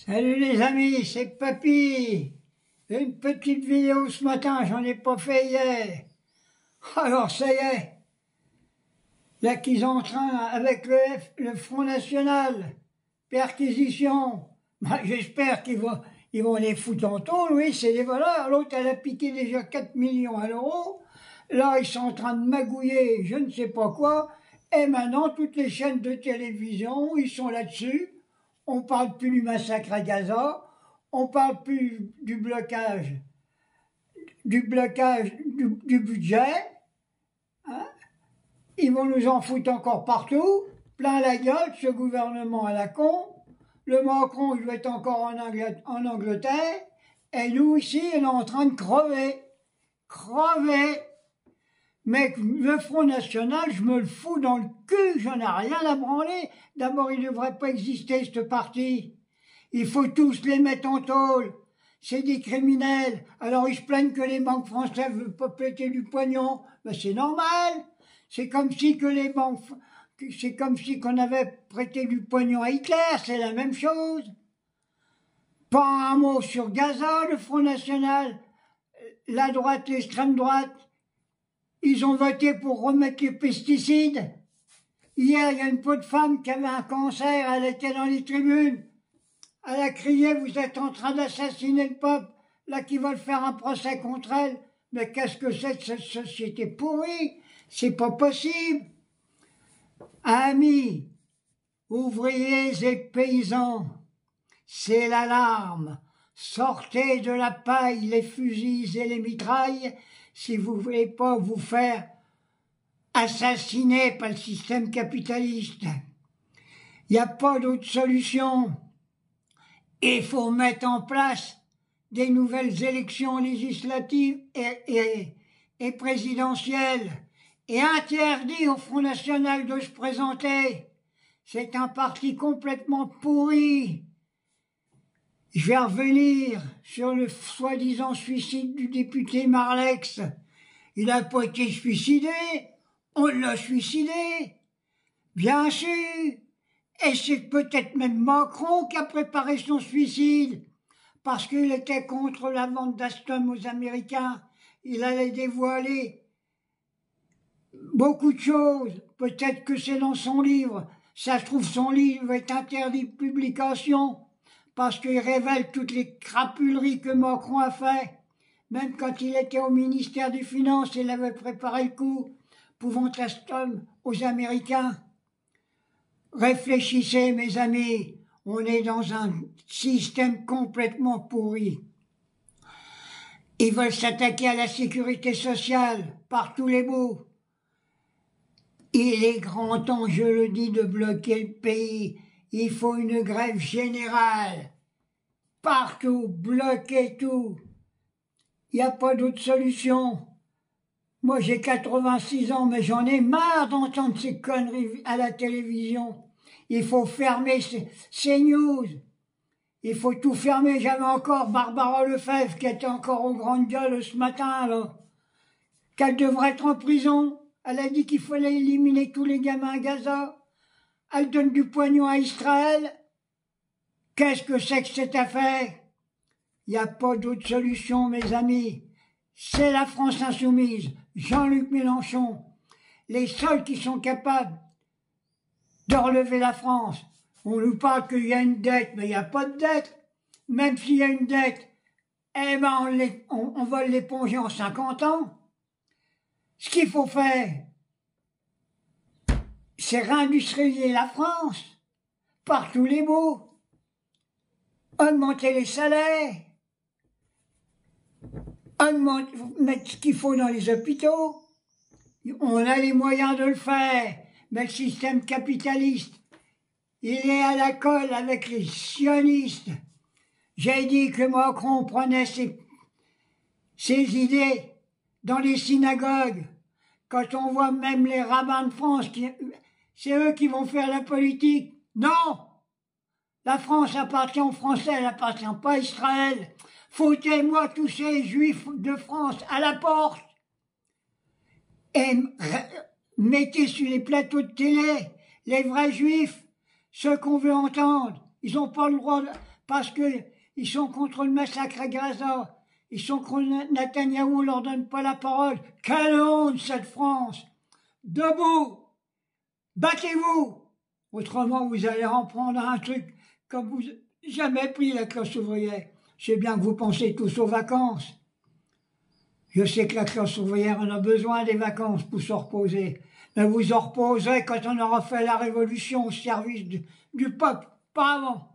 Salut les amis, c'est Papy. Une petite vidéo ce matin, j'en ai pas fait hier. Alors ça y est, là qu'ils sont en train, avec le Front National, perquisition. Ben, j'espère ils vont les foutre en tôle, oui, c'est des voleurs. L'autre, elle a piqué déjà 4 millions à l'euro. Là, ils sont en train de magouiller je ne sais pas quoi. Et maintenant, toutes les chaînes de télévision, ils sont là-dessus. On parle plus du massacre à Gaza. On parle plus du blocage du budget. Hein. Ils vont nous en foutre encore partout. Plein la gueule, ce gouvernement à la con. Le Macron, il doit être encore en Angleterre. Et nous, ici, on est en train de crever. Crever. Mais le Front National, je me le fous dans le cul, j'en ai rien à branler. D'abord, il ne devrait pas exister, ce parti. Il faut tous les mettre en tôle. C'est des criminels. Alors ils se plaignent que les banques françaises ne veulent pas péter du pognon. Ben c'est normal. C'est comme si qu'on avait prêté du pognon à Hitler, c'est la même chose. Pas un mot sur Gaza, le Front National. La droite, l'extrême droite. Ils ont voté pour remettre les pesticides. Hier, il y a une pauvre femme qui avait un cancer, elle était dans les tribunes. Elle a crié, vous êtes en train d'assassiner le peuple, là qui veulent faire un procès contre elle. Mais qu'est-ce que c'est que cette société pourrie? C'est pas possible. Amis, ouvriers et paysans, c'est l'alarme. Sortez de la paille les fusils et les mitrailles si vous ne voulez pas vous faire assassiner par le système capitaliste. Il n'y a pas d'autre solution. Il faut mettre en place des nouvelles élections législatives et présidentielles et interdire au Front National de se présenter. C'est un parti complètement pourri. Je vais revenir sur le soi-disant suicide du député Marlex. Il n'a pas été suicidé, on l'a suicidé, bien sûr. Et c'est peut-être même Macron qui a préparé son suicide, parce qu'il était contre la vente d'Alstom aux Américains. Il allait dévoiler beaucoup de choses. Peut-être que c'est dans son livre. Ça se trouve, son livre est interdit de publication, parce qu'il révèle toutes les crapuleries que Macron a fait. Même quand il était au ministère des Finances, il avait préparé le coup pour vendre Alstom aux Américains. Réfléchissez, mes amis, on est dans un système complètement pourri. Ils veulent s'attaquer à la sécurité sociale par tous les bouts. Il est grand temps, je le dis, de bloquer le pays. Il faut une grève générale. Partout, bloquer tout. Il n'y a pas d'autre solution. Moi, j'ai 86 ans, mais j'en ai marre d'entendre ces conneries à la télévision. Il faut fermer ces news. Il faut tout fermer. J'avais encore Barbara Lefebvre qui était encore aux grandes gueules ce matin, là. Qu'elle devrait être en prison. Elle a dit qu'il fallait éliminer tous les gamins à Gaza. Elle donne du pognon à Israël. Qu'est-ce que c'est que cette affaire? Il n'y a pas d'autre solution, mes amis. C'est la France insoumise, Jean-Luc Mélenchon, les seuls qui sont capables de relever la France. On nous parle qu'il y a une dette, mais il n'y a pas de dette. Même s'il y a une dette, eh ben on va l'éponger en 50 ans. Ce qu'il faut faire, c'est réindustrialiser la France, par tous les bouts, augmenter les salaires, mettre ce qu'il faut dans les hôpitaux. On a les moyens de le faire, mais le système capitaliste, il est à la colle avec les sionistes. J'ai dit que Macron prenait ses idées dans les synagogues. Quand on voit même les rabbins de France, c'est eux qui vont faire la politique. Non! La France appartient aux Français, elle n'appartient pas à Israël. Foutez-moi tous ces juifs de France à la porte et mettez sur les plateaux de télé les vrais juifs, ceux qu'on veut entendre. Ils n'ont pas le droit, parce que ils sont contre le massacre à Gaza. Ils sont contre Netanyahou, on leur donne pas la parole. Quelle honte, cette France! Debout! Battez-vous! Autrement, vous allez en prendre un truc comme vous jamais pris la classe ouvrière. Je sais bien que vous pensez tous aux vacances. Je sais que la classe ouvrière en a besoin des vacances pour se reposer. Mais vous en reposerez quand on aura fait la révolution au service du peuple, pas avant.